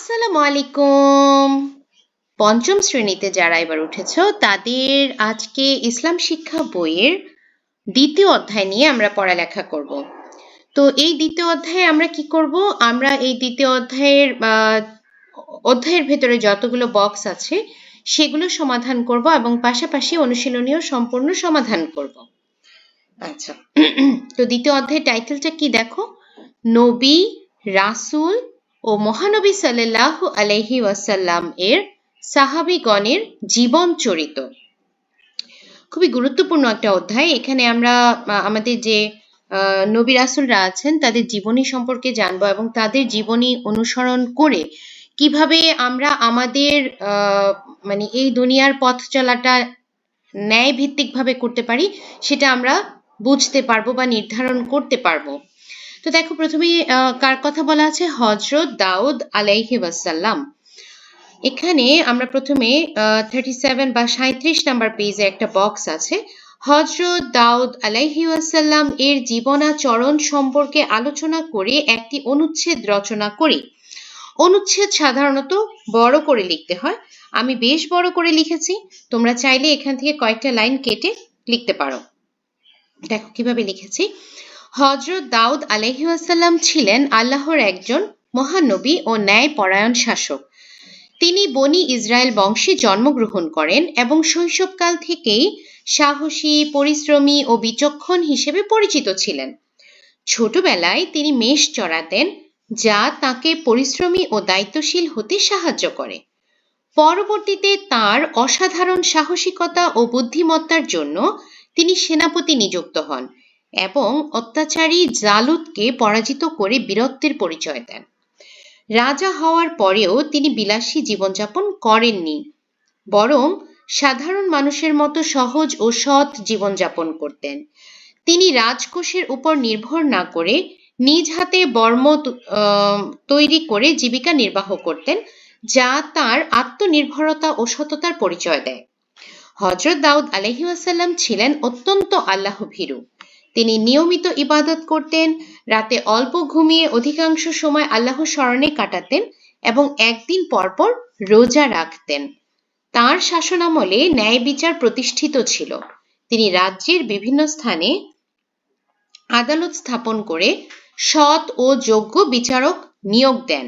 আসসালামু আলাইকুম। পঞ্চম শ্রেণীতে যারা এবার উঠেছ তাদের আজকে ইসলাম শিক্ষা বইয়ের দ্বিতীয় অধ্যায় নিয়ে আমরা পড়ালেখা করব। তো এই দ্বিতীয় অধ্যায়ে আমরা কি করব? আমরা এই দ্বিতীয় অধ্যায়ের ভেতরে যতগুলো বক্স আছে সেগুলো সমাধান করব এবং পাশাপাশি অনুশীলনীয় সম্পূর্ণ সমাধান করব। আচ্ছা, তো দ্বিতীয় অধ্যায়ের টাইটেলটা কি দেখো? নবী, রাসূল ও মহানবী সাল্লাল্লাহু আলাইহি ওয়াসাল্লাম এর সাহাবীগণের জীবন চরিত। খুবই গুরুত্বপূর্ণ একটা অধ্যায়। এখানে আমরা আমাদের যে নবী রাসূলরা আছেন তাদের জীবনী সম্পর্কে জানবো এবং তাদের জীবনী অনুসরণ করে কিভাবে আমরা আমাদের মানে এই দুনিয়ার পথ চলাটা ন্যায় ভিত্তিকভাবে করতে পারি সেটা আমরা বুঝতে পারবো বা নির্ধারণ করতে পারবো। তো দেখো, প্রথমেই কার কথা বলা আছে? হযরত দাউদ আলাইহি ওয়াসাল্লাম। এখানে আমরা প্রথমে 37 বা 37 নাম্বার পেজে একটা বক্স আছে। হযরত দাউদ আলাইহি ওয়াসাল্লাম এর জীবনাচরণ সম্পর্কে আলোচনা করে একটি অনুচ্ছেদ রচনা করি। অনুচ্ছেদ সাধারণত বড় করে লিখতে হয়। আমি বেশ বড় করে লিখেছি, তোমরা চাইলে এখান থেকে কয়েকটা লাইন কেটে লিখতে পারো। দেখো কিভাবে লিখেছি। হযরত দাউদ আলাইহি ওয়াসাল্লাম ছিলেন আল্লাহর একজন মহান নবী ও ন্যায়পরায়ণ শাসক। তিনি বনি ইসরায়েল বংশে জন্মগ্রহণ করেন এবং শৈশবকাল থেকেই সাহসী, পরিশ্রমী ও বিচক্ষণ হিসেবে পরিচিত ছিলেন। ছোটবেলায় তিনি মেষ চড়াতেন, যা তাকে পরিশ্রমী ও দায়িত্বশীল হতে সাহায্য করে। পরবর্তীতে তার অসাধারণ সাহসিকতা ও বুদ্ধিমত্তার জন্য তিনি সেনাপতি নিযুক্ত হন এবং অত্যাচারী জালুতকে পরাজিত করে বীরত্বের পরিচয় দেন। রাজা হওয়ার পরেও তিনি বিলাসী জীবনযাপন করেননি, বরং সাধারণ মানুষের মতো সহজ ও সৎ জীবনযাপন করতেন। তিনি রাজকোষের উপর নির্ভর না করে নিজ হাতে বর্ম তৈরি করে জীবিকা নির্বাহ করতেন, যা তার আত্মনির্ভরতা ও সততার পরিচয় দেয়। হযরত দাউদ আলাইহি ওয়াসাল্লাম ছিলেন অত্যন্ত আল্লাহভীরু। তিনি নিয়মিত ইবাদত করতেন, রাতে অল্প ঘুমিয়ে অধিকাংশ সময় আল্লাহর স্মরণে কাটাতেন এবং একদিন পরপর রোজা রাখতেন। তাঁর শাসনামলে ন্যায় বিচার প্রতিষ্ঠিত ছিল। তিনি রাজ্যের বিভিন্ন স্থানে আদালত স্থাপন করে সৎ ও যোগ্য বিচারক নিয়োগ দেন।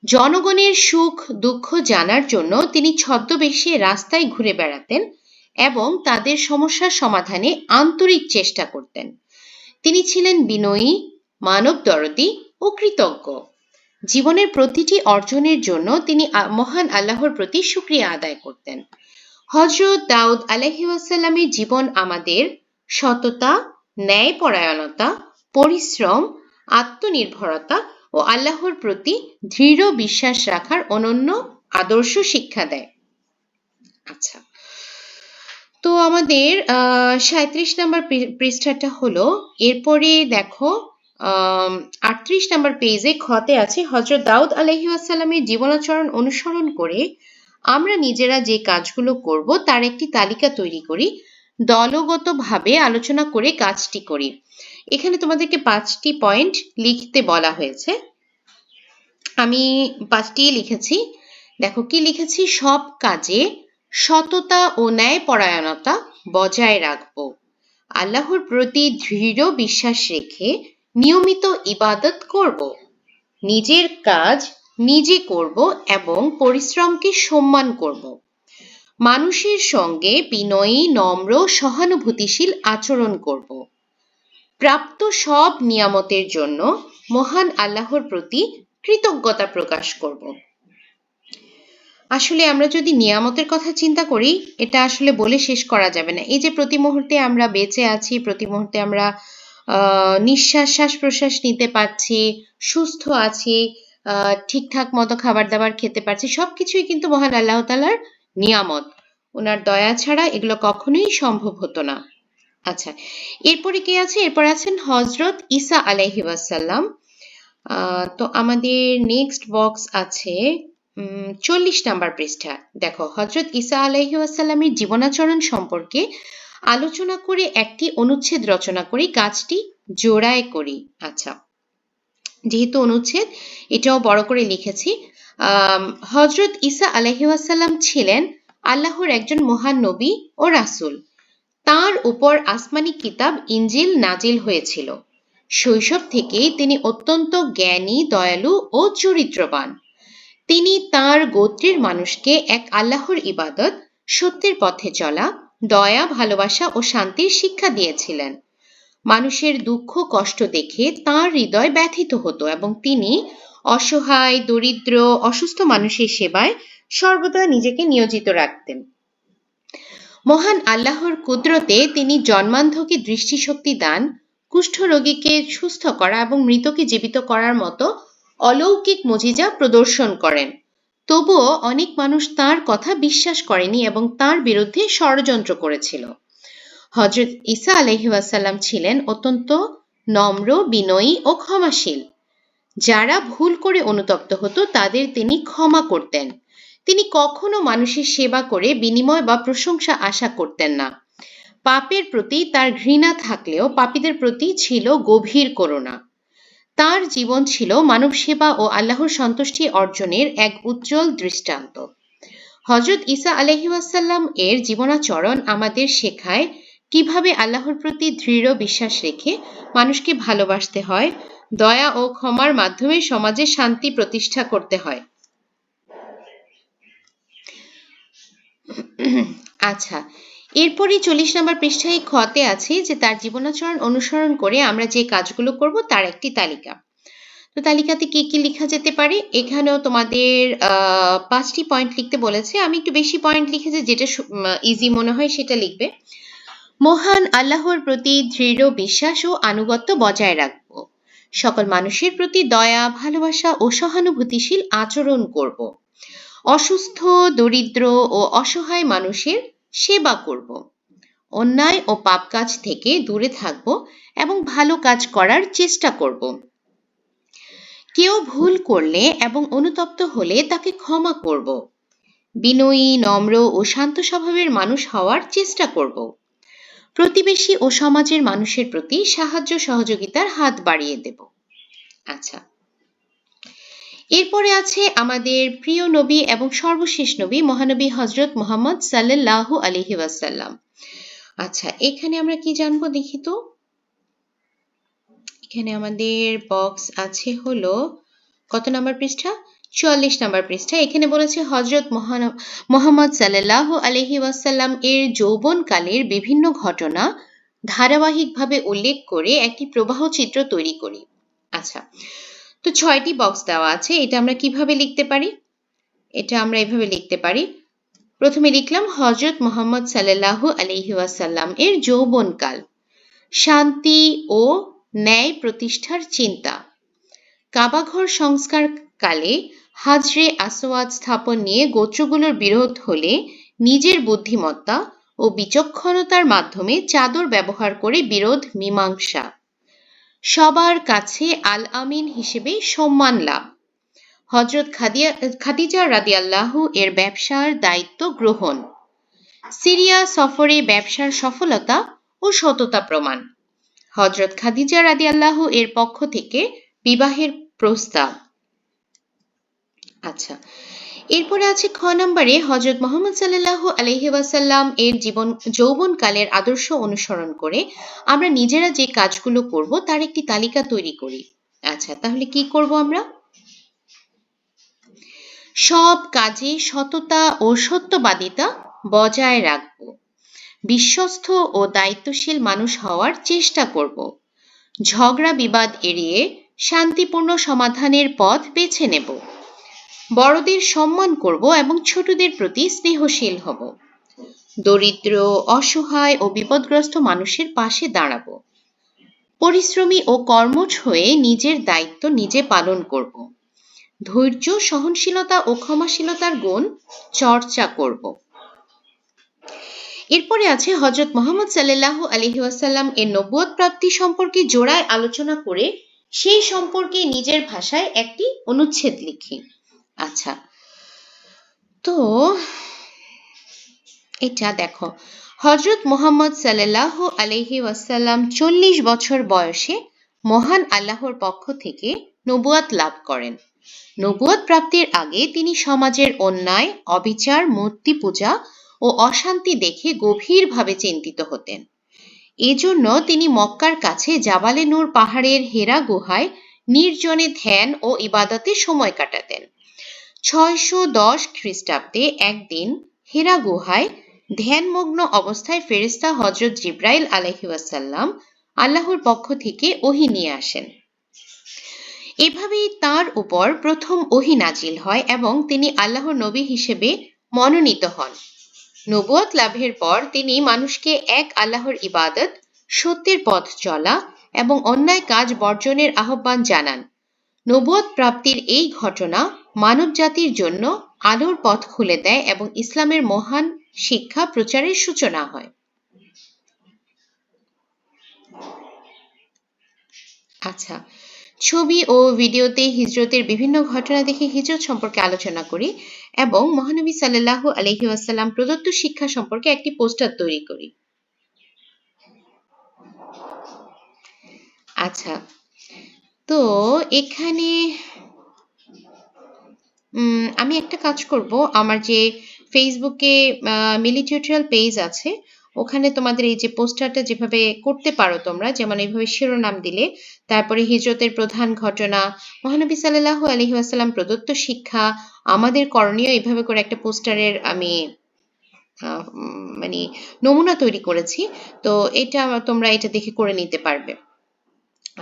জনগণের সুখ দুঃখ জানার জন্য তিনি ছদ্মবেশে রাস্তায় ঘুরে বেড়াতেন এবং তাদের সমস্যার সমাধানে আন্তরিক চেষ্টা করতেন। তিনি ছিলেন বিনয়ী, মানবদরদী ও কৃতজ্ঞ। জীবনের প্রতিটি অর্জনের জন্য তিনি মহান আল্লাহর প্রতি শুকরিয়া আদায় করতেন। হযরত দাউদ আলাইহি ওয়াসাল্লামের জীবন আমাদের সততা, ন্যায়পরায়ণতা, পরিশ্রম, আত্মনির্ভরতা ও আল্লাহর প্রতি দৃঢ় বিশ্বাস রাখার অনন্য আদর্শ শিক্ষা দেয়। আচ্ছা, তো আমাদের 37 নম্বর পৃষ্ঠাটা হলো। এরপরে দেখো 38 নম্বর পেজে খতে আছে, হযরত দাউদ আলাইহি ওয়াসাল্লামের জীবনাচরণ অনুসরণ করে আমরা নিজেরা যে কাজগুলো করব তার একটি তালিকা তৈরি করি, দলগতভাবে আলোচনা করে কাজটি করি। এখানে তোমাদেরকে 5টি পয়েন্ট লিখতে বলা হয়েছে। আমি 5টি লিখেছি। দেখো কি লিখেছি। সব কাজে সততা ও ন্যায়পরায়ণতা বজায় রাখব। আল্লাহর প্রতি দৃঢ় বিশ্বাস রেখে নিয়মিত ইবাদত করব। নিজের কাজ নিজে করব এবং পরিশ্রমকে সম্মান করব। মানুষের সঙ্গে বিনয়ী, নম্র, সহানুভূতিশীল আচরণ করব। প্রাপ্ত সব নিয়ামতের জন্য মহান আল্লাহর প্রতি কৃতজ্ঞতা প্রকাশ করব। আসলে আমরা যদি নিয়ামতের কথা চিন্তা করি, এটা আসলে বলে শেষ করা যাবে না। এই যে প্রতি মুহূর্তে আমরা বেঁচে আছি, প্রতি মুহূর্তে আমরা শ্বাস প্রশ্বাস নিতে পারছি, সুস্থ আছি, ঠিকঠাক মতো খাবার দাবার খেতে পারছি, সবকিছুই কিন্তু মহান আল্লাহ তাআলার নিয়ামত। ওনার দয়া ছাড়া এগুলো কখনোই সম্ভব হতো না। আচ্ছা, এরপরে কে আছে? এরপর আছেন হযরত ঈসা আলাইহি ওয়াসাল্লাম। তো আমাদের নেক্সট বক্স আছে 40 নাম্বার পৃষ্ঠা। দেখো, হযরত ঈসা আলাইহি ওয়াসাল্লামের জীবনাচরণ সম্পর্কে আলোচনা করে একটি অনুচ্ছেদ রচনা করি, কাজটি জোড়ায় করি। আচ্ছা, যেহেতু অনুচ্ছেদ, এটাও বড় করে লিখেছি। হযরত ঈসা আলাইহিস সালাম ছিলেন আল্লাহর একজন মহান নবী ও রাসূল। তাঁর উপর আসমানি কিতাব ইনজিল নাজিল হয়েছিল। শৈশব থেকেই তিনি অত্যন্ত জ্ঞানী, দয়ালু ও চরিত্রবান। তিনি তাঁর গোত্রের মানুষকে এক আল্লাহর ইবাদত, সত্যের পথে চলা, দয়া, ভালোবাসা ও শান্তির শিক্ষা দিয়েছিলেন। মানুষের দুঃখ কষ্ট দেখে তাঁর হৃদয় ব্যথিত হতো এবং তিনি অসহায়, দরিদ্র, অসুস্থ মানুষের সেবায় সর্বদা নিজেকে নিয়োজিত রাখতেন। মহান আল্লাহর কুদরতে তিনি জন্মান্ধকে দৃষ্টিশক্তি দান, কুষ্ঠরোগীকে সুস্থ করা এবং মৃতকে জীবিত করার মতো অলৌকিক মুজিজা প্রদর্শন করেন। তবুও অনেক মানুষ তাঁর কথা বিশ্বাস করেনি এবং তাঁর বিরুদ্ধে ষড়যন্ত্র করেছিল। হযরত ঈসা আলাইহিস সালাম ছিলেন অত্যন্ত নম্র, বিনয়ী ও ক্ষমাশীল। যারা ভুল করে অনুতপ্ত হতো তাদের তিনি ক্ষমা করতেন। তিনি কখনো মানুষের সেবা করে বিনিময় বা প্রশংসা আশা করতেন না। পাপের প্রতি তার ঘৃণা থাকলেও পাপীদের প্রতি ছিল গভীর করুণা। তার জীবন ছিল মানব সেবা ও আল্লাহর সন্তুষ্টি অর্জনের এক উজ্জ্বল দৃষ্টান্ত। হযরত ঈসা আলাইহিস সালাম এর জীবনাচরণ আমাদের শেখায় কিভাবে আল্লাহর প্রতি দৃঢ় বিশ্বাস রেখে মানুষকে ভালোবাসতে হয়, দয়া ও ক্ষমার মাধ্যমে সমাজে শান্তি প্রতিষ্ঠা করতে হয়। আচ্ছা, এরপরই 40 নম্বর পৃষ্ঠায় খতে আছে যে তার জীবনাচরণ অনুসরণ করে আমরা যে কাজগুলো করব তার একটি তালিকা। তো তালিকাতে কি কি লেখা যেতে পারে? এখানেও তোমাদের 5টি পয়েন্ট লিখতে বলেছে। আমি একটু বেশি পয়েন্ট লিখেছি, যেটা ইজি মনে হয় সেটা লিখবে। মহান আল্লাহর প্রতি দৃঢ় বিশ্বাস ও আনুগত্য বজায় রাখব। সকল মানুষের প্রতি দয়া, ভালোবাসা ও সহানুভূতিশীল আচরণ করব। অসুস্থ, দরিদ্র ও অসহায় মানুষের সেবা করব। অন্যায় ও পাপ কাজ থেকে দূরে থাকব এবং ভালো কাজ করার চেষ্টা করব। কেউ ভুল করলে এবং অনুতপ্ত হলে তাকে ক্ষমা করব। বিনয়ী, নম্র ও শান্ত স্বভাবের মানুষ হওয়ার চেষ্টা করব। প্রতিবেশী ও সমাজের মানুষের প্রতি সাহায্য সহযোগিতার হাত বাড়িয়ে দেব। আচ্ছা, এরপরে আছে আমাদের প্রিয় নবী এবং সর্বশেষ নবী মহানবী হযরত মুহাম্মদ সাল্লাল্লাহু আলাইহি ওয়াসাল্লাম। আচ্ছা, এখানে আমরা কি জানবো দেখি তো। এখানে আমাদের বক্স আছে হলো কত নম্বর পৃষ্ঠা? 44 নম্বর পৃষ্ঠা। এখানে বলেছে হযরত মুহাম্মদ সাল্লাল্লাহু আলাইহি ওয়াসাল্লাম এর যৌবনকালের বিভিন্ন ঘটনা ধারাবাহিকভাবে উল্লেখ করে একটি প্রবাহ চিত্র তৈরি করি। আচ্ছা, তো 6টি বক্স দেওয়া আছে। এটা আমরা কিভাবে লিখতে পারি? এটা আমরা এভাবে লিখতে পারি। প্রথমে লিখলাম হযরত মুহাম্মদ সাল্লাল্লাহু আলাইহি ওয়াসাল্লাম এর যৌবনকাল, শান্তি ও ন্যায় প্রতিষ্ঠার চিন্তা, কাবাঘর সংস্কার কালে হাজরে আসওয়াদ স্থাপন নিয়ে গোত্রগুলোর বিরোধ হলে নিজের বুদ্ধিমত্তা ও বিচক্ষণতার মাধ্যমে চাদর ব্যবহার করে বিরোধ মীমাংসা, সবার কাছে আল আমিন হিসেবে সম্মান লাভ, হযরত খাদিজা রাদিয়াল্লাহু এর ব্যবসার দায়িত্ব গ্রহণ, সিরিয়া সফরে ব্যবসার সফলতা ও সততা প্রমাণ, হযরত খাদিজা রাদিয়াল্লাহু এর পক্ষ থেকে বিবাহের প্রস্তাব। আচ্ছা, এরপরে আছে খ নম্বরে হযরত মুহাম্মদ সাল্লাল্লাহু আলাইহি ওয়াসাল্লাম এর যৌবনকালের আদর্শ অনুসরণ করে আমরা নিজেরা যে কাজগুলো করব তার একটি তালিকা তৈরি করি। আচ্ছা, তাহলে কি করব আমরা? সব কাজে সততা ও সত্যবাদিতা বজায় রাখব। বিশ্বস্ত ও দায়িত্বশীল মানুষ হওয়ার চেষ্টা করব। ঝগড়া বিবাদ এড়িয়ে শান্তিপূর্ণ সমাধানের পথ বেছে নেব। বড়দের সম্মান করব এবং ছোটদের প্রতি স্নেহশীল হব। দরিদ্র, অসহায় ও বিপদগ্রস্ত মানুষের পাশে দাঁড়াব। পরিশ্রমী ও কর্মঠ হয়ে নিজের দায়িত্ব নিজে পালন করব। ধৈর্য, সহনশীলতা ও ক্ষমাশীলতার গুণ চর্চা করব। এরপরে আছে হযরত মুহাম্মদ সাল্লাল্লাহু আলাইহি ওয়াসাল্লাম এর নবুয়ত প্রাপ্তি সম্পর্কে জোড়ায় আলোচনা করে সেই সম্পর্কে নিজের ভাষায় একটি অনুচ্ছেদ লিখি। আচ্ছা, তো এটা দেখো, হযরত মুহাম্মদ সাল্লাল্লাহু আলাইহি ওয়াসাল্লাম 40 বছর বয়সে মহান আল্লাহর পক্ষ থেকে নবুয়ত লাভ করেন। নবুয়ত প্রাপ্তির আগে তিনি সমাজের অন্যায়, অবিচার, মূর্তি পূজা ও অশান্তি দেখে গভীরভাবে চিন্তিত হতেন। এজন্য তিনি মক্কার কাছে জাবালে নূর পাহাড়ের হেরা গুহায় নির্জনে ধ্যান ও ইবাদতে সময় কাটাতেন। 610 খ্রিস্টাব্দে একদিন হেরা গুহায় ধ্যানমগ্ন অবস্থায় ফেরেশতা হযরত জিবরাইল আলাইহিস সালাম আল্লাহর পক্ষ থেকে ওহী নিয়ে আসেন। এভাবেই তার উপর প্রথম ওহী নাজিল হয় এবং তিনি আল্লাহর নবী হিসেবে মনোনীত হন। নবুয়ত লাভের পর তিনি মানুষকে এক আল্লাহর ইবাদত, সত্যের পথ চলা এবং অন্যায় কাজ বর্জনের আহ্বান জানান। নবুয়ত প্রাপ্তির এই ঘটনা মানব জাতির জন্য আলোর পথ খুলে দেয় এবং ইসলামের মহান শিক্ষা প্রচারের সূচনা হয়। আচ্ছা, ছবি ও ভিডিওতে হিজরতের বিভিন্ন ঘটনা দেখে হিজরত সম্পর্কে আলোচনা করি এবং মহানবী সাল্লাল্লাহু আলাইহি ওয়াসাল্লাম প্রদত্ত শিক্ষা সম্পর্কে একটি পোস্টার তৈরি করি। আচ্ছা, তো এখানে আমি একটা কাজ করব, আমার যে ফেসবুকে মিলি টিউটোরিয়াল পেজ আছে ওখানে তোমাদের এই যে পোস্টারটা যেভাবে করতে পারো তোমরা, যেমন এইভাবে শিরোনাম দিলে, তারপরে হিজরতের প্রধান ঘটনা, মহানবী সাল্লাল্লাহু আলাইহি ওয়াসাল্লাম প্রদত্ত শিক্ষা, আমাদের করণীয়, এইভাবে করে একটা পোস্টারের আমি মানে নমুনা তৈরি করেছি। তো এটা তোমরা এটা দেখে করে নিতে পারবে।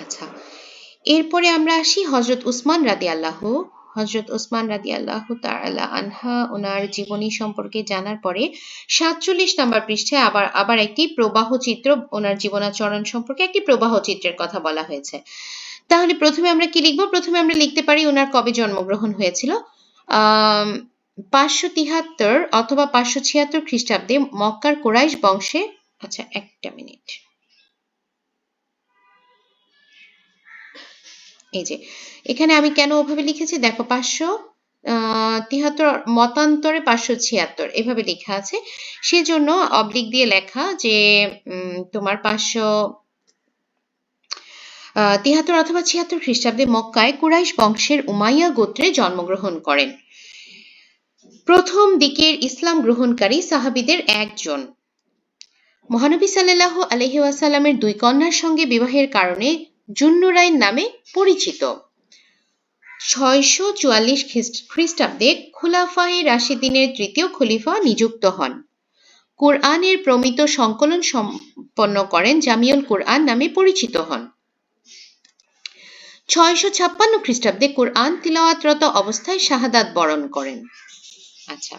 আচ্ছা, এরপরে আমরা আসি হযরত উসমান রাদিয়াল্লাহু। হযরত উসমান রাদিয়াল্লাহু তাআলা আনহা ওনার জীবনী সম্পর্কে জানার পরে 47 নম্বর পৃষ্ঠায় আবার একটি প্রবাহ চিত্র, ওনার জীবনাচরণ সম্পর্কে একটি প্রবাহ চিত্রের কথা বলা হয়েছে। তাহলে প্রথমে আমরা কি লিখব? প্রথমে আমরা লিখতে পারি ওনার কবে জন্মগ্রহণ হয়েছিল। 573 অথবা 576 খ্রিস্টাব্দে মক্কার কুরাইশ বংশে। আচ্ছা, একটা মিনিট, এই যে এখানে আমি কেন ওভাবে লিখেছি দেখো, 573 মতান্তরে 576 এভাবে লেখা আছে, সেজন্য অবলিক দিয়ে লেখা যে তোমার 573 অথবা 76 খ্রিস্টাব্দে মক্কায় কুরাইশ বংশের উমাইয়া গোত্রে জন্মগ্রহণ করেন। প্রথম দিকের ইসলাম গ্রহণকারী সাহাবীদের একজন। মহানবী সাল্লাল্লাহু আলাইহি ওয়াসাল্লামের দুই কন্যার সঙ্গে বিবাহের কারণে জুন্নুরাইন নামে পরিচিত। 644 খ্রিস্টাব্দে খুলাফায়ে রাশিদিনের তৃতীয় খলিফা নিযুক্ত হন। কুরআনের প্রমিত সংকলন সম্পন্ন করেন, জামিউল কুরআন নামে পরিচিত হন। 656 খ্রিস্টাব্দে কুরআন তিলাওয়াতরত অবস্থায় শাহাদাত বরণ করেন। আচ্ছা,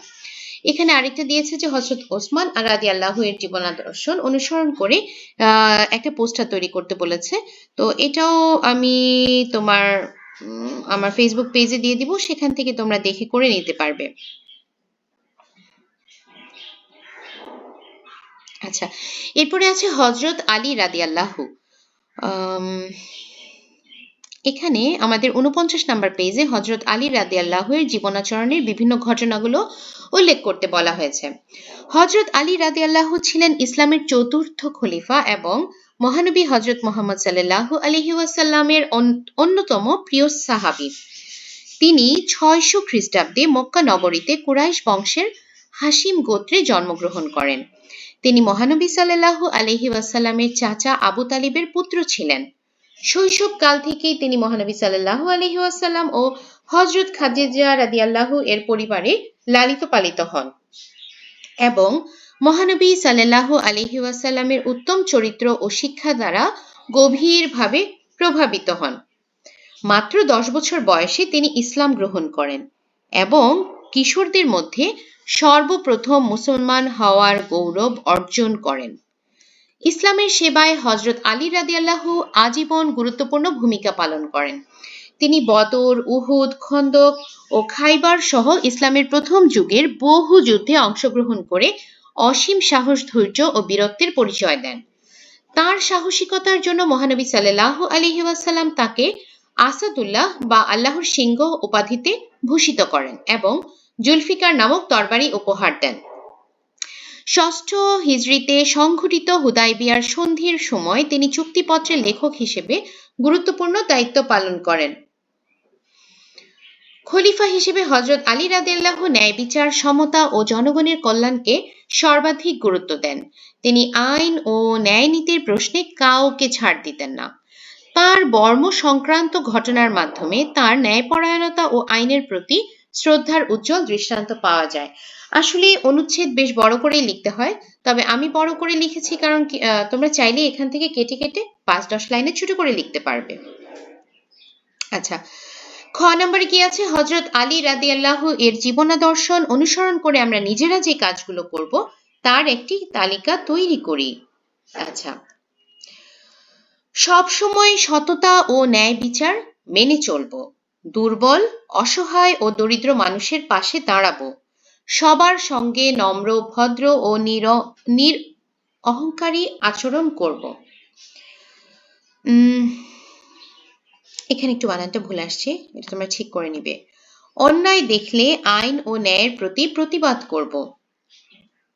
এখানে আরেকটা দিয়েছে যে হযরত ওসমান রাদিয়াল্লাহু এর জীবনাদর্শন অনুসরণ করে একটা পোস্টার তৈরি করতে বলেছে। তো এটাও আমি তোমার আমার ফেসবুক পেজে দিয়ে দিব, সেখান থেকে তোমরা দেখে করে নিতে পারবে। আচ্ছা, এরপরে আছে হযরত আলী রাদিয়াল্লাহু। এখানে আমাদের 49 নম্বর পেজে হযরত আলী রাদিয়াল্লাহু এর জীবনাচরণের বিভিন্ন ঘটনাগুলো উল্লেখ করতে বলা হয়েছে। হযরত আলী রাদিয়াল্লাহু ছিলেন ইসলামের চতুর্থ খলিফা এবং মহানবী হযরত মুহাম্মদ সাল্লাল্লাহু আলাইহি ওয়াসাল্লামের অন্যতম প্রিয় সাহাবী। তিনি 600 খ্রিস্টাব্দে মক্কা নগরীতে কুরাইশ বংশের হাশিম গোত্রে জন্মগ্রহণ করেন। তিনি মহানবী সাল্লাল্লাহু আলাইহি ওয়াসাল্লামের চাচা আবু তালিবের পুত্র ছিলেন। শৈশবকাল থেকেই তিনি মহানবী সাল্লাল্লাহু আলাইহি ওয়াসাল্লাম ও হযরত খাদিজা রাদিয়াল্লাহু এর পরিবারে লালিত পালিত হন এবং মহানবী সাল্লাল্লাহু আলাইহি ওয়াসাল্লামের উত্তম চরিত্র ও শিক্ষা দ্বারা গভীরভাবে প্রভাবিত হন। মাত্র 10 বছর বয়সে তিনি ইসলাম গ্রহণ করেন এবং কিশোরদের মধ্যে সর্বপ্রথম মুসলমান হওয়ার গৌরব অর্জন করেন। ইসলামের সেবায় হযরত আলী রাদিয়াল্লাহু আজীবন গুরুত্বপূর্ণ ভূমিকা পালন করেন। তিনি বদর, উহুদ, খন্দক ও খাইবার সহ ইসলামের প্রথম যুগের বহু যুদ্ধে অংশগ্রহণ করে অসীম সাহস, ধৈর্য ও বীরত্বের পরিচয় দেন। তার সাহসিকতার জন্য মহানবী সাল্লাল্লাহু আলাইহি ওয়াসাল্লাম তাকে আসাদুল্লাহ বা আল্লাহর সিংহ উপাধিতে ভূষিত করেন এবং জুলফিকার নামক তরবারি উপহার দেন। 6ষ্ঠ হিজরিতে সংঘটিত হুদায়বিয়ার সন্ধির সময় তিনি চুক্তিপত্রের লেখক হিসেবে গুরুত্বপূর্ণ দায়িত্ব পালন করেন। খলিফা হিসেবে হযরত আলী রাদিয়াল্লাহু ন্যায় বিচার, সমতা ও জনগণের কল্যাণকে সর্বাধিক গুরুত্ব দেন। তিনি আইন ও ন্যায় নীতির প্রশ্নে কাউকে ছাড় দিতেন না। তার বর্ম সংক্রান্ত ঘটনার মাধ্যমে তার ন্যায়পরায়ণতা ও আইনের প্রতি শ্রদ্ধার উজ্জ্বল দৃষ্টান্ত পাওয়া যায়। আসলে অনুচ্ছেদ বেশ বড় করেই লিখতে হয়, তবে আমি বড় করে লিখেছি কারণ তোমরা চাইলে এখান থেকে কেটে কেটে 5-10 লাইনে ছোট করে লিখতে পারবে। আচ্ছা, খ নম্বরে কি আছে? হযরত আলী রাদিয়াল্লাহু এর জীবনাদর্শন অনুসরণ করে আমরা নিজেরা যে কাজগুলো করব তার একটি তালিকা তৈরি করি। আচ্ছা, সবসময় সততা ও ন্যায় বিচার মেনে চলব। দুর্বল, অসহায় ও দরিদ্র মানুষের পাশে দাঁড়াবো। সবার সঙ্গে নম্র, ভদ্র ও অহংকারী আচরণ করব। এখানে একটু বানানটা ভুল আসছে, এটা তোমরা ঠিক করে নিবে। অন্যায় দেখলে আইন ও ন্যায়ের প্রতি প্রতিবাদ করব।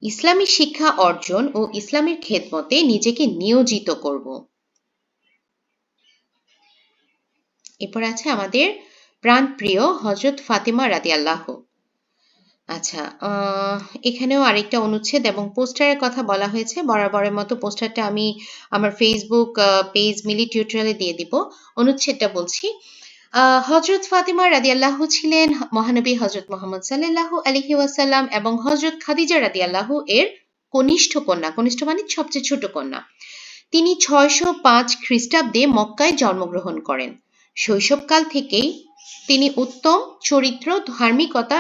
ইসলামী শিক্ষা অর্জন ও ইসলামের খেদমতে নিজেকে নিয়োজিত করব। এরপর আছে আমাদের প্রাণপ্রিয় হযরত ফাতেমা রাদিয়াল্লাহু। আচ্ছা, এখানেও আরেকটা অনুচ্ছেদ এবং পোস্টারের কথা বলা হয়েছে। বরাবরের মতো পোস্টারটা আমি আমার ফেসবুক পেজ মিলি টিউটোরিয়ালে দিয়ে দিব। অনুচ্ছেদটা বলছি। হযরত ফাতেমা রাদিয়াল্লাহু ছিলেন মহানবী হযরত মুহাম্মদ সাল্লাল্লাহু আলাইহি ওয়াসাল্লাম এবং হযরত খাদিজা রাদিয়াল্লাহু এর কনিষ্ঠ কন্যা। কনিষ্ঠ মানে সবচেয়ে ছোট কন্যা। তিনি 605 খ্রিস্টাব্দে মক্কায় জন্মগ্রহণ করেন। শৈশবকাল থেকেই তিনি উত্তম চরিত্র, ধার্মিকতা,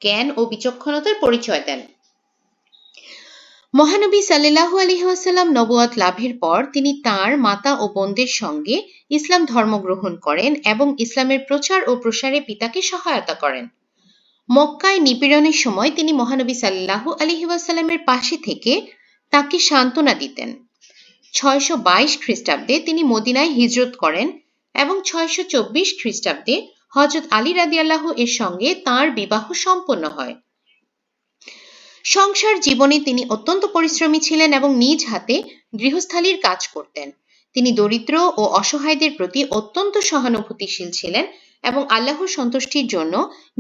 জ্ঞান ও বিচক্ষণতার পরিচয় দেন। মহানবী সাল্লাল্লাহু আলাইহি ওয়াসাল্লাম নবুয়ত লাভের পর তিনি তাঁর মাতা ও বোনদের সঙ্গে ইসলাম ধর্ম গ্রহণ করেন এবং ইসলামের প্রচার ও প্রসারে পিতাকে সহায়তা করেন। মক্কায় নিপীড়নের সময় তিনি মহানবী সাল্লাল্লাহু আলাইহি ওয়াসাল্লামের পাশে থেকে তাকে সান্ত্বনা দিতেন। 622 খ্রিস্টাব্দে তিনি মদিনায় হিজরত করেন এবং 624 খ্রিস্টাব্দে হযরত আলী রাদিয়াল্লাহু এর সঙ্গে তাঁর বিবাহ সম্পন্ন হয়। সংসার জীবনে তিনি অত্যন্ত পরিশ্রমী ছিলেন এবং নিজ হাতে গৃহস্থালির কাজ করতেন। তিনি দরিদ্র ও অসহায়দের প্রতি অত্যন্ত সহানুভূতিশীল ছিলেন এবং আল্লাহর সন্তুষ্টির জন্য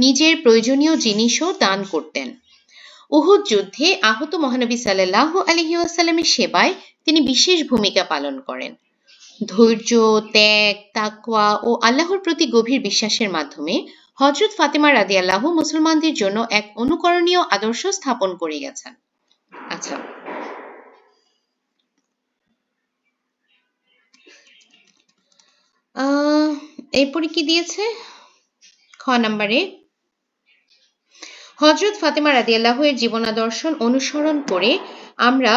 নিজের প্রয়োজনীয় জিনিসও দান করতেন। উহুদ যুদ্ধে আহত মহানবী সাল্লাল্লাহু আলাইহি ওয়াসাল্লামের সেবায় তিনি বিশেষ ভূমিকা পালন করেন। ধৈর্য, ত্যাগ, তাকওয়া ও আল্লাহর প্রতি গভীর বিশ্বাসের মাধ্যমে হযরত ফাতেমা রাদিয়াল্লাহু মুসলমানদের জন্য এক অনুকরণীয় আদর্শ স্থাপন করে গেছেন। আচ্ছা, এরপরে কি দিয়েছে? খ নম্বরে হযরত ফাতেমা রাদিয়াল্লাহু এর জীবনাদর্শন অনুসরণ করে আমরা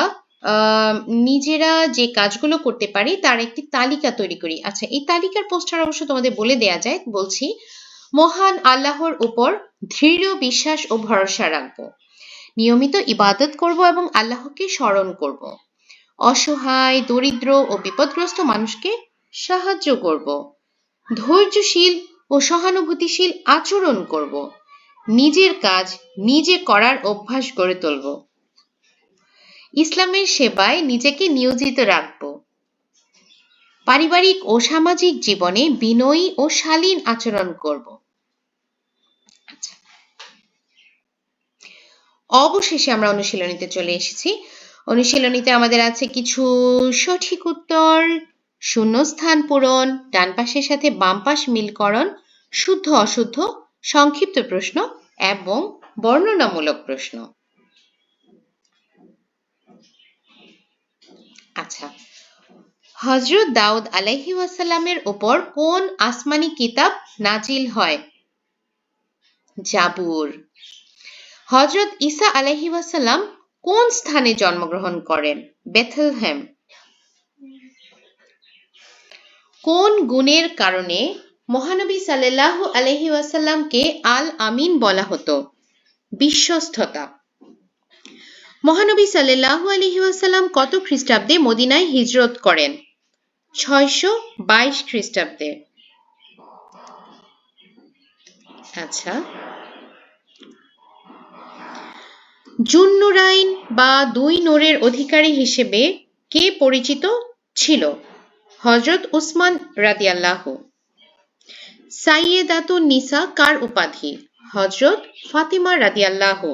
নিজেরা যে কাজগুলো করতে পারি তার একটি তালিকা তৈরি করি। আচ্ছা, এই তালিকার পোস্টার অবশ্য তোমাদের বলে দেয়া যায়। বলছি, মহান আল্লাহর উপর দৃঢ় বিশ্বাস ও ভরসা রাখব। নিয়মিত ইবাদত করব এবং আল্লাহকে স্মরণ করব। অসহায়, দরিদ্র ও বিপদগ্রস্ত মানুষকে সাহায্য করব। ধৈর্যশীল ও সহানুভূতিশীল আচরণ করব। নিজের কাজ নিজে করার অভ্যাস গড়ে তুলব। ইসলামের সেবায় নিজেকে নিয়োজিত রাখব। পারিবারিক ও সামাজিক জীবনে বিনয়ী ও শালীন আচরণ করব। আচ্ছা, অবশেষে আমরা অনুশীলনীতে চলে এসেছি। অনুশীলনীতে আমাদের আছে কিছু সঠিক উত্তর, শূন্যস্থান পূরণ, ডান পাশের সাথে বাম পাশ মিলকরণ, শুদ্ধ অশুদ্ধ, সংক্ষিপ্ত প্রশ্ন এবং বর্ণনামূলক প্রশ্ন। আচ্ছা, হযরত দাউদ আলাইহি ওয়াসাল্লামের উপর কোন আসমানি কিতাব নাজিল হয়? জাবুর। হযরত ঈসা আলাইহি ওয়াসাল্লাম কোন স্থানে জন্মগ্রহণ করেন? বেথলেহেম। কোন গুণের কারণে মহানবী সাল্লাল্লাহু আলাইহি ওয়াসাল্লামকে আল আমিন বলা হতো? বিশ্বস্ততা। মহানবী সাল্লাল্লাহু আলাইহি ওয়াসাল্লাম কত খ্রিস্টাব্দে মদিনায় হিজরত করেন? 622 খ্রিস্টাব্দে। আচ্ছা, জুন্নুরাইন বা দুই নূরের অধিকারী হিসেবে কে পরিচিত ছিল? হযরত উসমান রাদিয়াল্লাহু। সাইয়েদাতুন নিসা কার উপাধি? হযরত ফাতিমা রাদিয়াল্লাহু।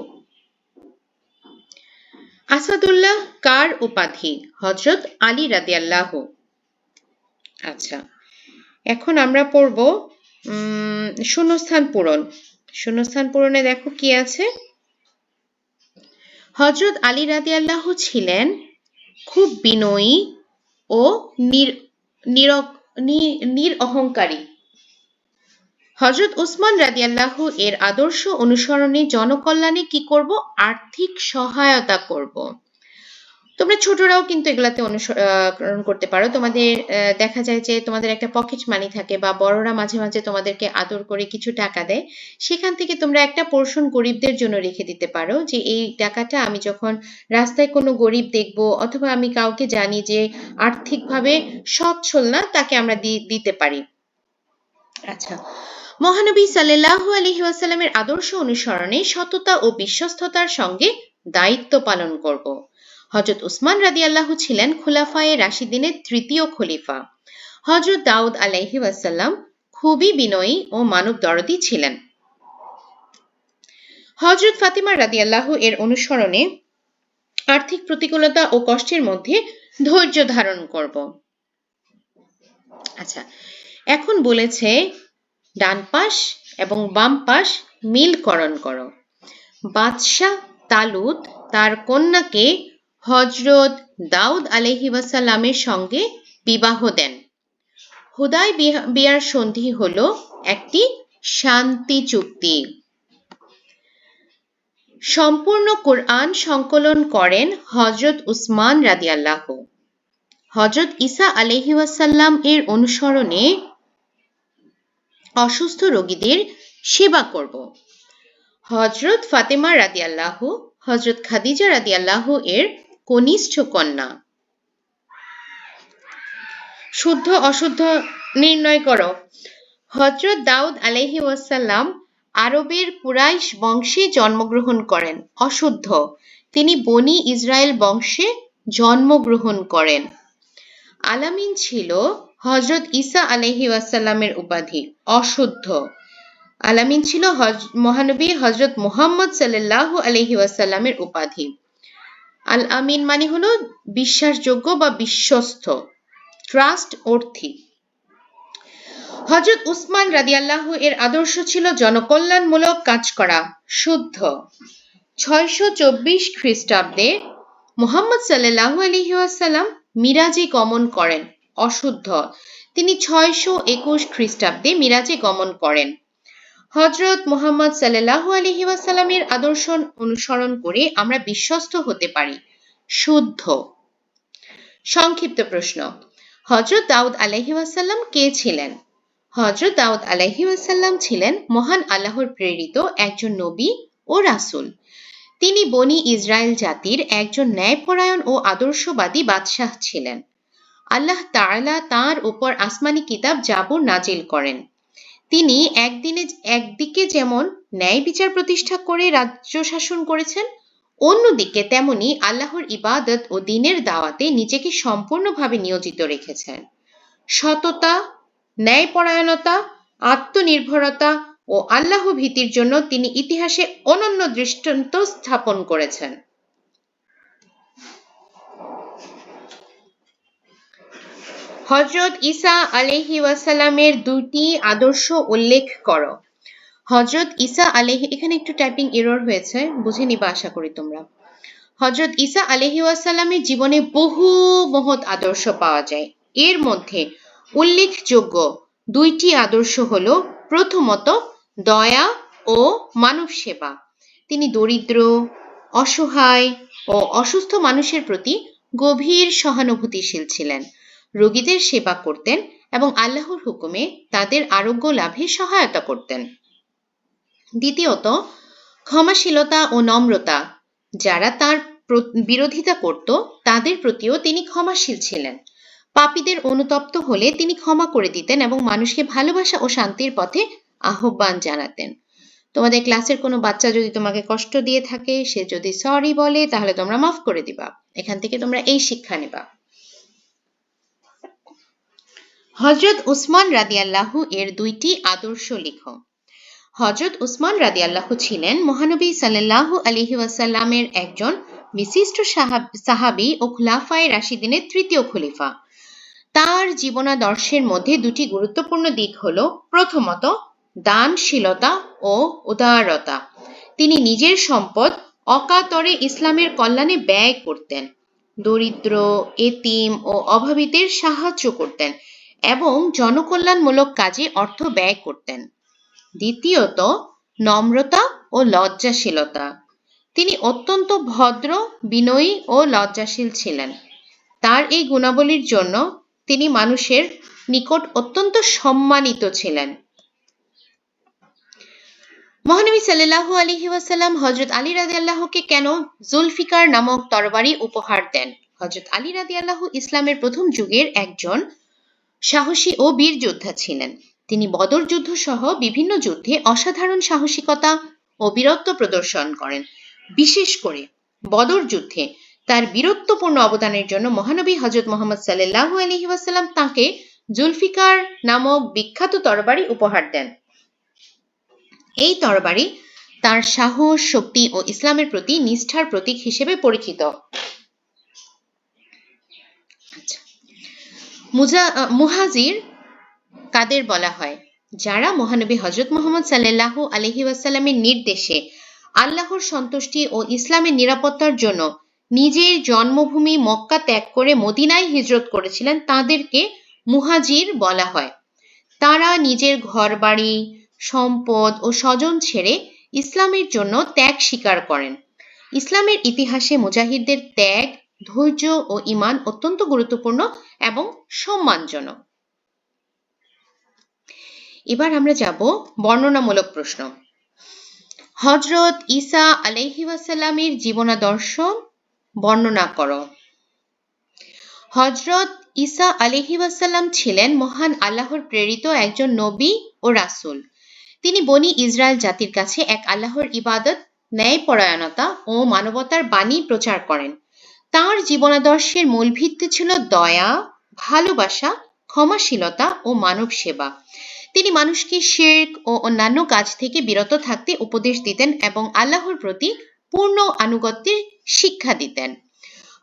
আসাদুল্লাহ কার উপাধি? হযরত আলী রাদিয়াল্লাহু। আচ্ছা, এখন আমরা পড়ব শূন্যস্থান পূরণ। শূন্যস্থান পূরণে দেখো কি আছে। হযরত আলী রাদিয়াল্লাহু ছিলেন খুব বিনয়ী ও নিরঅহংকারী। হযরত উসমান রাদিয়াল্লাহু এর আদর্শ অনুসরণে জনকল্যাণে কি করব? আর্থিক সহায়তা করব। তোমরা ছোটরাও কিন্তু এগুলাতে অনুসরণ করতে পারো। তোমাদের দেখা যায় যে তোমাদের একটা পকেট মানি থাকে বা বড়রা মাঝে মাঝে তোমাদেরকে আদর করে কিছু টাকা দেয়, সেখান থেকে তোমরা একটা পোর্শন গরিবদের জন্য রেখে দিতে পারো, যে এই টাকাটা আমি যখন রাস্তায় কোনো গরিব দেখব অথবা আমি কাউকে জানি যে আর্থিকভাবে সচ্ছল না, তাকে আমরা দিতে পারি। আচ্ছা, মহানবী সাল্লাল্লাহু আলাইহি ওয়াসাল্লামের আদর্শ অনুসরণে সততা ও বিশ্বস্ততার সঙ্গে দায়িত্ব পালন করব। হযরত উসমান রাদিয়াল্লাহু ছিলেন খুলাফায়ে রাশিদিনের তৃতীয় খলিফা। হযরত দাউদ আলাইহি ওয়াসাল্লাম খুবই বিনয়ী ও মানবদরদী ছিলেন। হযরত ফাতিমা রাদিয়াল্লাহু এর অনুসরণে আর্থিক প্রতিকূলতা ও কষ্টের মধ্যে ধৈর্য ধারণ করব। আচ্ছা, এখন বলেছে ডান পাশ এবং বাম পাশ মিলকরণ করো। বাদশাহ তালুত তার কন্যাকে হযরত দাউদ আলাইহি ওয়াসাল্লামের সঙ্গে বিবাহ দেন। হুদায়বিয়ার সন্ধি হলো একটি শান্তি চুক্তি। সম্পূর্ণ কোরআন সংকলন করেন হযরত উসমান রাদিয়াল্লাহু। হযরত ঈসা আলাইহি ওয়াসাল্লাম এর অনুসরণে অসুস্থ রোগীদের সেবা করব। হযরত ফাতেমা রাদিয়াল্লাহু হযরত খাদিজা রাদিয়াল্লাহু এর কনিষ্ঠ কন্যা। শুদ্ধ অশুদ্ধ নির্ণয় করো। হযরত দাউদ আলাইহি ওয়াসাল্লাম আরবের কুরাইশ বংশে জন্মগ্রহণ করেন। অশুদ্ধ, তিনি বনি ইসরায়েল বংশে জন্মগ্রহণ করেন। আলামিন ছিল হযরত ঈসা আলাইহি ওয়াসাল্লামের উপাধি। অশুদ্ধ, আলামিন ছিল মহানবী হযরত মুহাম্মদ সাল্লাল্লাহু আলাইহি ওয়াসাল্লামের উপাধি। আল আমিন মানে হলো বিশ্বাসযোগ্য বা বিশ্বস্ত, ট্রাস্ট অর্থী। হযরত উসমান রাদিয়াল্লাহু এর আদর্শ ছিল জনকল্যাণমূলক কাজ করা। শুদ্ধ, 624 খ্রিস্টাব্দে মুহাম্মদ সাল্লাল্লাহু আলাইহি ওয়াসাল্লাম মিরাজে গমন করেন। অশুদ্ধ, তিনি 621 খ্রিস্টাব্দে মিরাজে গমন করেন। হযরত মুহাম্মদ সাল্লাল্লাহু আলাইহি ওয়াসাল্লামের আদর্শ অনুসরণ করে আমরা বিশ্বস্ত হতে পারি। শুদ্ধ। সংক্ষিপ্ত প্রশ্ন, হযরত দাউদ আলাইহি ওয়াসাল্লাম কে ছিলেন? হযরত দাউদ আলাইহি ওয়াসাল্লাম ছিলেন মহান আল্লাহর প্রেরিত একজন নবী ও রাসূল। তিনি বনি ইসরায়েল জাতির একজন ন্যায়পরায়ণ ও আদর্শবাদী বাদশাহ ছিলেন। আল্লাহ তাআলা তাঁর উপর আসমানি কিতাব জাবুর নাজিল করেন। তিনি একদিকে যেমন ন্যায় বিচার প্রতিষ্ঠা করে রাজ্য শাসন করেছেন, অন্যদিকে তেমনি আল্লাহর ইবাদত ও দ্বীনের দাওয়াতে নিজেকে সম্পূর্ণভাবে নিয়োজিত রেখেছেন। সততা, ন্যায়পরায়ণতা, আত্মনির্ভরতা ও আল্লাহ ভীতির জন্য তিনি ইতিহাসে অনন্য দৃষ্টান্ত স্থাপন করেছেন। হযরত ঈসা আলাইহি ওয়াসাল্লামের দুটি আদর্শ উল্লেখ করো। হযরত ঈসা আলাইহি, এখানে একটু টাইপিং এরর হয়েছে, বুঝে নিবা আশা করি তোমরা। হযরত ঈসা আলাইহি ওয়াসাল্লামের জীবনে বহু মহৎ আদর্শ পাওয়া যায়। এর মধ্যে উল্লেখযোগ্য দুইটি আদর্শ হলো, প্রথমত দয়া ও মানব সেবা। তিনি দরিদ্র, অসহায় ও অসুস্থ মানুষের প্রতি গভীর সহানুভূতিশীল ছিলেন, রোগীদের সেবা করতেন এবং আল্লাহর হুকুমে তাদের আরোগ্য লাভে সহায়তা করতেন। দ্বিতীয়ত ক্ষমাশীলতা ও নম্রতা। যারা তার বিরোধিতা করত তাদের প্রতিও তিনি ক্ষমাশীল ছিলেন। পাপীদের অনুতপ্ত হলে তিনি ক্ষমা করে দিতেন এবং মানুষকে ভালোবাসা ও শান্তির পথে আহ্বান জানাতেন। তোমাদের ক্লাসের কোনো বাচ্চা যদি তোমাকে কষ্ট দিয়ে থাকে, সে যদি সরি বলে, তাহলে তোমরা মাফ করে দিবা। এখান থেকে তোমরা এই শিক্ষা নেবা। হযরত উসমান রাদিয়াল্লাহু এর দুইটি আদর্শ লিখো। হযরত উসমান রাদিয়াল্লাহু ছিলেন মহানবী সাল্লাল্লাহু আলাইহি ওয়াসাল্লামের একজন বিশিষ্ট সাহাবী ও খুলাফায়ে রাশিদিনের তৃতীয় খলিফা। তার জীবনাদর্শের মধ্যে দুটি গুরুত্বপূর্ণ দিক হলো, প্রথমত দানশীলতা ও উদারতা। তিনি নিজের সম্পদ অকাতরে ইসলামের কল্যাণে ব্যয় করতেন, দরিদ্র, এতিম ও অভাবীদের সাহায্য করতেন এবং জনকল্যাণমূলক কাজে অর্থ ব্যয় করতেন। দ্বিতীয়ত নম্রতা ও লজ্জাশীলতা। তিনি অত্যন্ত ভদ্র, বিনয়ী ও লজ্জাশীল ছিলেন। তার এই গুণাবলীর জন্য তিনি মানুষের নিকট অত্যন্ত সম্মানিত ছিলেন। মহানবী সাল্লাল্লাহু আলাইহি ওয়াসাল্লাম হযরত আলী রাদিয়াল্লাহুকে কেন জুলফিকার নামক তরবারি উপহার দেন? হযরত আলী রাদিয়াল্লাহু ইসলামের প্রথম যুগের একজন সাহসী ও বীর যোদ্ধা ছিলেন। তিনি বদর যুদ্ধ সহ বিভিন্ন যুদ্ধে অসাধারণ সাহসিকতা ও বীরত্ব প্রদর্শন করেন। বিশেষ করে বদর যুদ্ধে তার বীরত্বপূর্ণ অবদানের জন্য মহানবী হযরত মুহাম্মদ সাল্লাল্লাহু আলাইহি ওয়াসাল্লাম তাকে জুলফিকার নামক বিখ্যাত তরবারি উপহার দেন। এই তরবারি তার সাহস, শক্তি ও ইসলামের প্রতি নিষ্ঠার প্রতীক হিসেবে পরিচিত। মুহাজির কাদের বলা হয়? যারা মহানবী হযরত মুহাম্মদ সাল্লাল্লাহু আলাইহি ওয়াসাল্লামের নির্দেশে আল্লাহর সন্তুষ্টি ও ইসলামের নিরাপত্তার জন্য নিজের জন্মভূমি মক্কা ত্যাগ করে মদিনায় হিজরত করেছিলেন, তাদেরকে মুহাজির বলা হয়। তারা নিজের ঘরবাড়ি, সম্পদ ও স্বজন ছেড়ে ইসলামের জন্য ত্যাগ স্বীকার করেন। ইসলামের ইতিহাসে মুজাহিদদের ত্যাগ, ধৈর্য ও ঈমান অত্যন্ত গুরুত্বপূর্ণ এবং সম্মানজনক। এবার আমরা যাব বর্ণনামূলক প্রশ্ন। হযরত ঈসা আলাইহি ওয়াসাল্লামের জীবনাদর্শ বর্ণনা করো। হযরত ঈসা আলাইহি ওয়াসাল্লাম ছিলেন মহান আল্লাহর প্রেরিত একজন নবী ও রাসূল। তিনি বনি ইসরায়েল জাতির কাছে এক আল্লাহর ইবাদত, ন্যায়পরায়ণতা ও মানবতার বাণী প্রচার করেন। তাঁর জীবনাদর্শের মূল ভিত্তি ছিল দয়া, ভালোবাসা, ক্ষমাশীলতা ও মানব সেবা। তিনি মানুষকে শিরক ও অন্যান্য কাজ থেকে বিরত থাকতে উপদেশ দিতেন এবং আল্লাহর প্রতি পূর্ণ আনুগত্যের শিক্ষা দিতেন।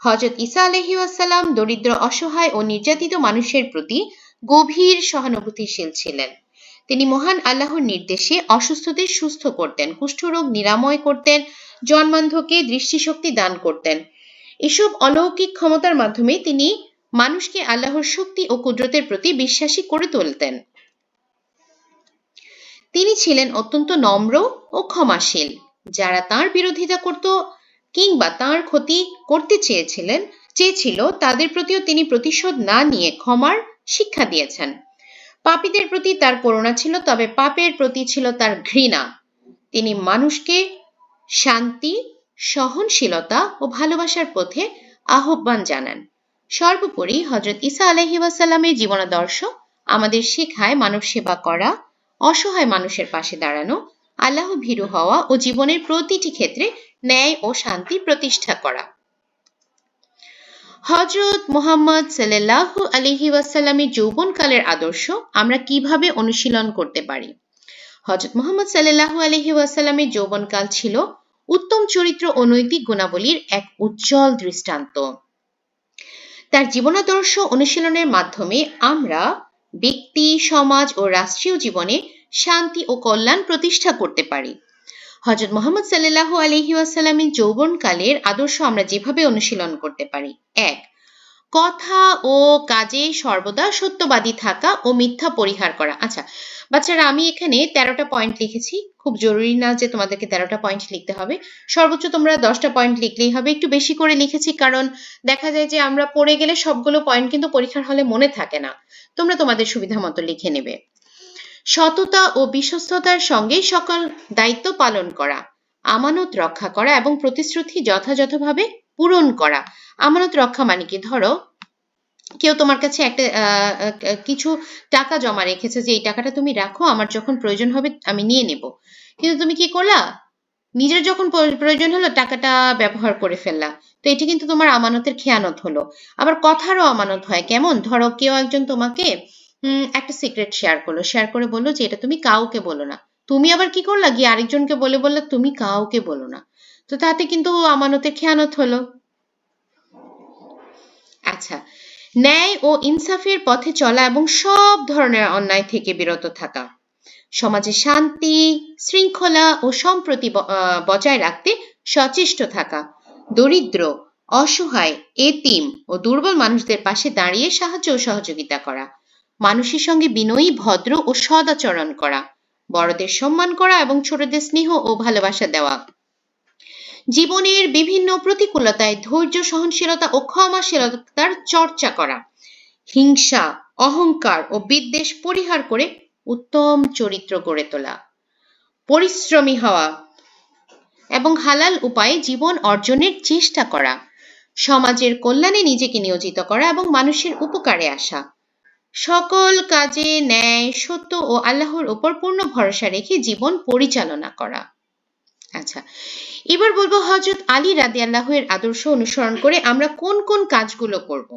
হযরত ঈসা আলাইহিস সালাম দরিদ্র, অসহায় ও নির্যাতিত মানুষের প্রতি গভীর সহানুভূতিশীল ছিলেন। তিনি মহান আল্লাহর নির্দেশে অসুস্থদের সুস্থ করতেন, কুষ্ঠরোগ নিরাময় করতেন, জন্মান্ধকে দৃষ্টিশক্তি দান করতেন। এসব অলৌকিক ক্ষমতার মাধ্যমে তিনি মানুষকে আল্লাহর শক্তি ও কুদরতের প্রতি বিশ্বাসী করে তুলতেন। তিনি ছিলেন অত্যন্ত নম্র ও ক্ষমাশীল। যারা তাঁর বিরোধিতা করত কিংবা তাঁর ক্ষতি করতে চেয়েছিল তাদের প্রতিও তিনি প্রতিশোধ না নিয়ে ক্ষমার শিক্ষা দিয়েছেন। পাপীদের প্রতি তার করুণা ছিল, তবে পাপের প্রতি ছিল তার ঘৃণা। তিনি মানুষকে শান্তি, সহনশীলতা ও ভালোবাসার পথে আহ্বান জানান। সর্বোপরি হযরত ঈসা আলাইহিস সালামের জীবনাদর্শ আমাদের শেখায় মানব সেবা করা, অসহায় মানুষের পাশে দাঁড়ানো, আল্লাহ ভীরু হওয়া ও জীবনের প্রতিটি ক্ষেত্রে ন্যায় ও শান্তি প্রতিষ্ঠা করা। হযরত মুহাম্মদ সাল্লাল্লাহু আলাইহি ওয়াসাল্লামের যৌবনকালের আদর্শ আমরা কিভাবে অনুশীলন করতে পারি? হযরত মুহাম্মদ সাল্লাল্লাহু আলাইহি ওয়াসাল্লামের যৌবনকাল ছিল উত্তম চরিত্র ও নৈতিক গুণাবলীর এক উজ্জ্বল দৃষ্টান্ত। তার জীবনাদর্শ অনুশীলনের মাধ্যমে আমরা ব্যক্তি, সমাজ ও রাষ্ট্রীয় জীবনে শান্তি ও কল্যাণ প্রতিষ্ঠা করতে পারি। হযরত মুহাম্মদ সাল্লাল্লাহু আলাইহি ওয়াসাল্লামের যৌবনকালের আদর্শ আমরা যেভাবে অনুশীলন করতে পারি: ১. কথা ও কাজে সর্বদা সত্যবাদী থাকা ও মিথ্যা পরিহার করা। আচ্ছা বাচ্চারা, আমি এখানে 13টা পয়েন্ট লিখেছি। খুব জরুরি না যে তোমাদেরকে 13টা পয়েন্ট লিখতে হবে, সর্বোচ্চ তোমরা 10টা পয়েন্ট লিখলেই হবে। একটু বেশি করে লিখেছি কারণ দেখা যায় যে আমরা পড়ে গেলে সবগুলো পয়েন্ট কিন্তু পরীক্ষার হলে মনে থাকে না। তোমরা তোমাদের সুবিধা মতো লিখে নেবে। সততা ও বিশ্বস্ততার সঙ্গে সকল দায়িত্ব পালন করা, আমানত রক্ষা করা এবং প্রতিশ্রুতি যথাযথভাবে পূরণ করা। আমানত রক্ষা মানে কি? ধরো কেউ তোমার কাছে একটা কিছু টাকা জমা রেখেছে যে এই টাকাটা তুমি রাখো, আমার যখন প্রয়োজন হবে আমি নিয়ে নেব, কিন্তু তুমি কি করলা? নিজের যখন প্রয়োজন হলো টাকাটা ব্যবহার করে ফেললা, তো এটি কিন্তু তোমার আমানতের খেয়ানত হলো। আবার কথারও আমানত হয়। কেমন? ধরো কেউ একজন তোমাকে একটা সিক্রেট শেয়ার করলো, শেয়ার করে বললো যে এটা তুমি কাউকে বলো না। তুমি আবার কি করলা, গিয়ে আরেকজনকে বললে তুমি কাউকে বলো না। তো তাতে কিন্তু আমানতের খেয়ানত হলো। আচ্ছা, ন্যায় ও ইনসাফের পথে চলা এবং সব ধরনের অন্যায় থেকে বিরত থাকা, সমাজে শান্তি, শৃঙ্খলা ও সম্প্রতি বজায় রাখতে সচেষ্ট থাকা, দরিদ্র, অসহায়, এতিম ও দুর্বল মানুষদের পাশে দাঁড়িয়ে সাহায্য ও সহযোগিতা করা, মানুষের সঙ্গে বিনয়ী, ভদ্র ও সদাচরণ করা, বড়দের সম্মান করা এবং ছোটদের স্নেহ ও ভালোবাসা দেওয়া, জীবনের বিভিন্ন প্রতিকূলতায় ধৈর্য, সহনশীলতা ও ক্ষমাশীলতার চর্চা করা, হিংসা, অহংকার ও বিদ্বেষ পরিহার করে উত্তম চরিত্র গড়ে তোলা, পরিশ্রমী হওয়া এবং হালাল উপায়ে জীবন অর্জনের চেষ্টা করা, সমাজের কল্যাণে নিজেকে নিয়োজিত করা এবং মানুষের উপকারে আসা, সকল কাজে ন্যায়, সত্য ও আল্লাহর উপর পূর্ণ ভরসা রেখে জীবন পরিচালনা করা। আচ্ছা, এবার বলবো হযরত আলী রাদিয়াল্লাহু এর আদর্শ অনুসরণ করে আমরা কোন কোন কাজগুলো করব।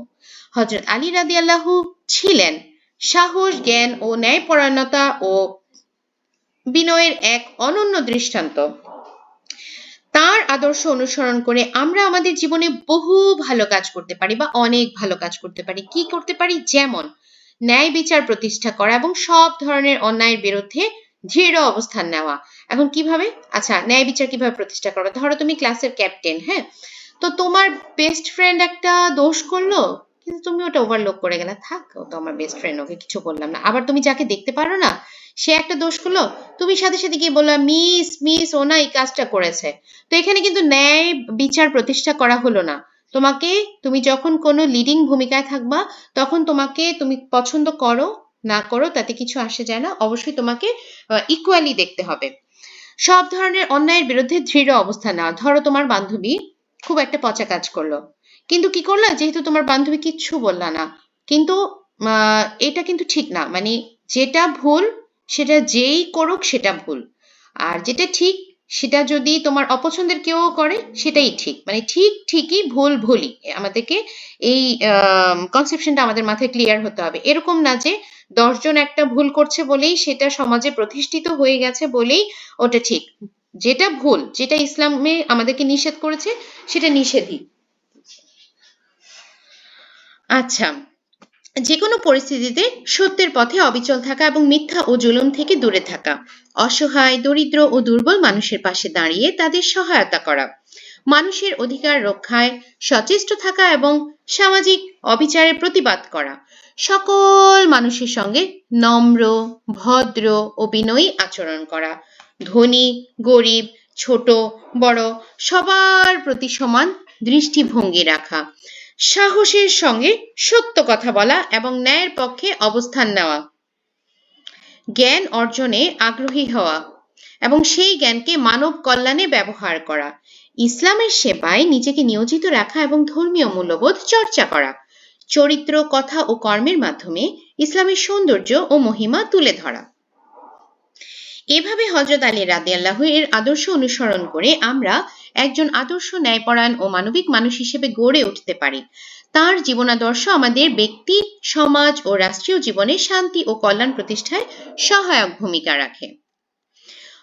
হযরত আলী রাদিয়াল্লাহু ছিলেন সাহস, জ্ঞান ও ন্যায়পরায়ণতা ও বিনয়ের এক অনন্য দৃষ্টান্ত। তার আদর্শ অনুসরণ করে আমরা আমাদের জীবনে বহু ভালো কাজ করতে পারি বা অনেক ভালো কাজ করতে পারি। কি করতে পারি? যেমন ন্যায় বিচার প্রতিষ্ঠা করা এবং সব ধরনের অন্যায়ের বিরুদ্ধে দৃঢ় অবস্থান নেওয়া। এখন কিভাবে? আচ্ছা, ন্যায় বিচার কিভাবে প্রতিষ্ঠা করবে? ধরো তুমি ক্লাসের ক্যাপ্টেন, হ্যাঁ, তো তোমার বেস্ট ফ্রেন্ড একটা দোষ করলো, কিন্তু তুমি ওটা ওভারলোক করে গেলে, থাক ও তো আমার বেস্ট ফ্রেন্ড, ওকে কিছু বললাম না। আবার তুমি যাকে দেখতে পারো না, সে একটা দোষ করলো, তুমি সাথে সাথে গিয়ে বললা মিস ও না এই কাজটা করেছে। তো এখানে কিন্তু ন্যায় বিচার প্রতিষ্ঠা করা হলো না। তুমি যখন কোনো লিডিং ভূমিকায় থাকবা, তখন তুমি পছন্দ করো না করো তাতে কিছু আসে যায় না, অবশ্যই তোমাকে ইকুয়ালি দেখতে হবে। সব ধরনের অন্যায়ের বিরুদ্ধে দৃঢ় অবস্থান নেওয়া। ধরো তোমার বান্ধবী খুব একটা পচা কাজ করলো, কিন্তু কি করলা, যেহেতু তোমার বান্ধবী কিচ্ছু বললা না, কিন্তু এটা কিন্তু ঠিক না, মানে যেটা ভুল সেটা যেই করুক সেটা ভুল, আর যেটা ঠিক সেটা যদি তোমার অপছন্দের কেউ করে সেটাই ঠিক, মানে ঠিকই, ভুল ভুলই। আমাদেরকে এই কনসেপশনটা আমাদের মাথায় ক্লিয়ার হতে হবে। এরকম না যে 10 জন একটা ভুল করছে বলেই সেটা সমাজে প্রতিষ্ঠিত হয়ে গেছে বলেই ওটা ঠিক। যেটা ভুল, যেটা ইসলামে আমাদেরকে নিষেধ করেছে সেটা নিষেধই। আচ্ছা, যে কোনো পরিস্থিতিতে সত্যের পথে অবিচল থাকা এবং মিথ্যা ও জুলুম থেকে দূরে থাকা, অসহায়, দরিদ্র ও দুর্বল মানুষের পাশে দাঁড়িয়ে তাদের সহায়তা করা, মানুষের অধিকার রক্ষায় সচেষ্ট থাকা এবং সামাজিক অবিচারের প্রতিবাদ করা, সকল মানুষের সঙ্গে নম্র, ভদ্র ও বিনয়ী আচরণ করা, ধনী, গরিব, ছোট, বড় সবার প্রতি সমান দৃষ্টিভঙ্গি রাখা, সাহসের সঙ্গে সত্য কথা বলা এবং ন্যায়ের পক্ষে অবস্থান নেওয়া, জ্ঞান অর্জনে আগ্রহী হওয়া এবং সেই জ্ঞানকে মানব কল্যাণে ব্যবহার করা, ইসলামের সেবায় নিজেকে নিয়োজিত রাখা এবং ধর্মীয় মূল্যবোধ চর্চা করা, চরিত্র, কথা ও কর্মের মাধ্যমে ইসলামের সৌন্দর্য ও মহিমা তুলে ধরা। এভাবে হযরত আলী রাদিয়াল্লাহু এর আদর্শ অনুসরণ করে আমরা একজন আদর্শ, ন্যায়পরায়ণ ও মানবিক মানুষ হিসেবে গড়ে উঠতে পারি। তার জীবনাদর্শ আমাদের ব্যক্তি, সমাজ ও রাষ্ট্রীয় জীবনে শান্তি ও কল্যাণ প্রতিষ্ঠায় সহায়ক ভূমিকা রাখে।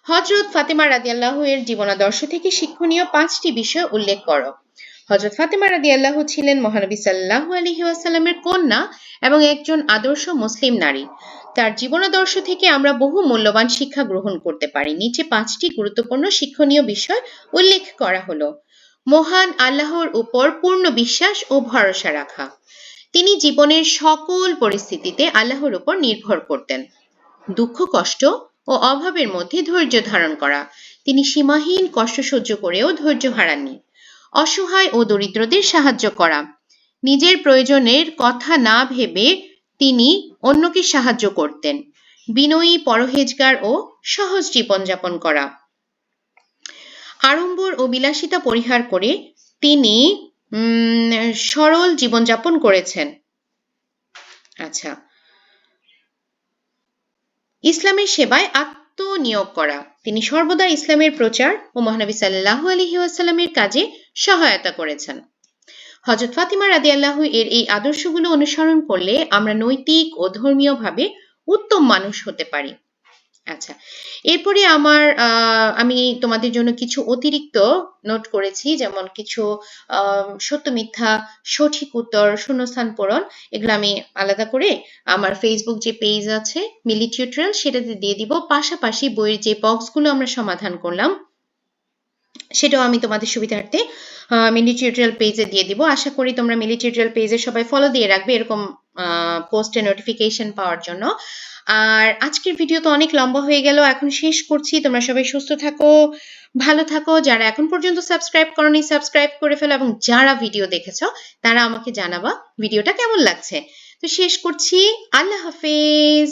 হযরত ফাতেমা রাদিয়াল্লাহু এর জীবনাদর্শ থেকে শিক্ষণীয় 5টি বিষয় উল্লেখ করো। হযরত ফাতেমা রাদিয়াল্লাহু ছিলেন মহানবী সাল্লাল্লাহু আলাইহি ওয়াসাল্লামের কন্যা এবং একজন আদর্শ মুসলিম নারী। তার জীবনাদর্শ থেকে আমরা বহু মূল্যবান শিক্ষা গ্রহণ করতে পারি। নিচে 5টি গুরুত্বপূর্ণ শিক্ষণীয় বিষয় উল্লেখ করা হলো। মহান আল্লাহর উপর পূর্ণ বিশ্বাস ও ভরসা রাখা। তিনি জীবনের সকল পরিস্থিতিতে আল্লাহর উপর নির্ভর করতেন। দুঃখ, কষ্ট ও অভাবের মধ্যে ধৈর্য ধারণ করা। তিনি সীমাহীন কষ্ট সহ্য করেও ধৈর্য হারাননি। অসহায় ও দরিদ্রদের সাহায্য করা। নিজের প্রয়োজনের কথা না ভেবে তিনি অন্যকে সাহায্য করতেন। বিনয়ী, পরহেজগার ও সহজ জীবনযাপন করা। আড়ম্বর ও বিলাসিতা পরিহার করে তিনি সরল জীবনযাপন করেছেন। আচ্ছা, ইসলামের সেবায় আত্মনিয়োগ করা। তিনি সর্বদা ইসলামের প্রচার ও মহানবী সাল্লাল্লাহু আলাইহি ওয়াসাল্লামের কাজে সহায়তা করেছেন। হযরত ফাতিমা রাদিয়াল্লাহু এর এই আদর্শগুলো অনুসরণ করলে আমরা নৈতিক ও ধর্মীয়ভাবে উত্তম মানুষ হতে পারি। আচ্ছা, এরপরে আমি তোমাদের জন্য কিছু অতিরিক্ত নোট করেছি, যেমন কিছু সত্য মিথ্যা, সঠিক উত্তর, শূন্যস্থান পূরণ, এগুলো আমি আলাদা করে আমার ফেসবুক যে পেজ আছে মিলি টিউটোরিয়াল সেটাতে দিয়ে দিব। পাশাপাশি বইয়ের যে বক্সগুলো আমরা সমাধান করলাম সেটাও আমি তোমাদের সুবিধার্থে মিলি টিউটোরিয়াল পেজে দিয়ে দিব। আশা করি তোমরা মিলি টিউটোরিয়াল পেজে সবাই ফলো দিয়ে রাখবে এরকম পোস্টের নোটিফিকেশন পাওয়ার জন্য। আর আজকের ভিডিও তো অনেক লম্বা হয়ে গেল, এখন শেষ করছি। তোমরা সবাই সুস্থ থাকো, ভালো থাকো। যারা এখন পর্যন্ত সাবস্ক্রাইব করনি সাবস্ক্রাইব করে ফেলো, এবং যারা ভিডিও দেখেছো তারা আমাকে জানাবা ভিডিওটা কেমন লাগছে। তো শেষ করছি, আল্লাহ হাফেজ।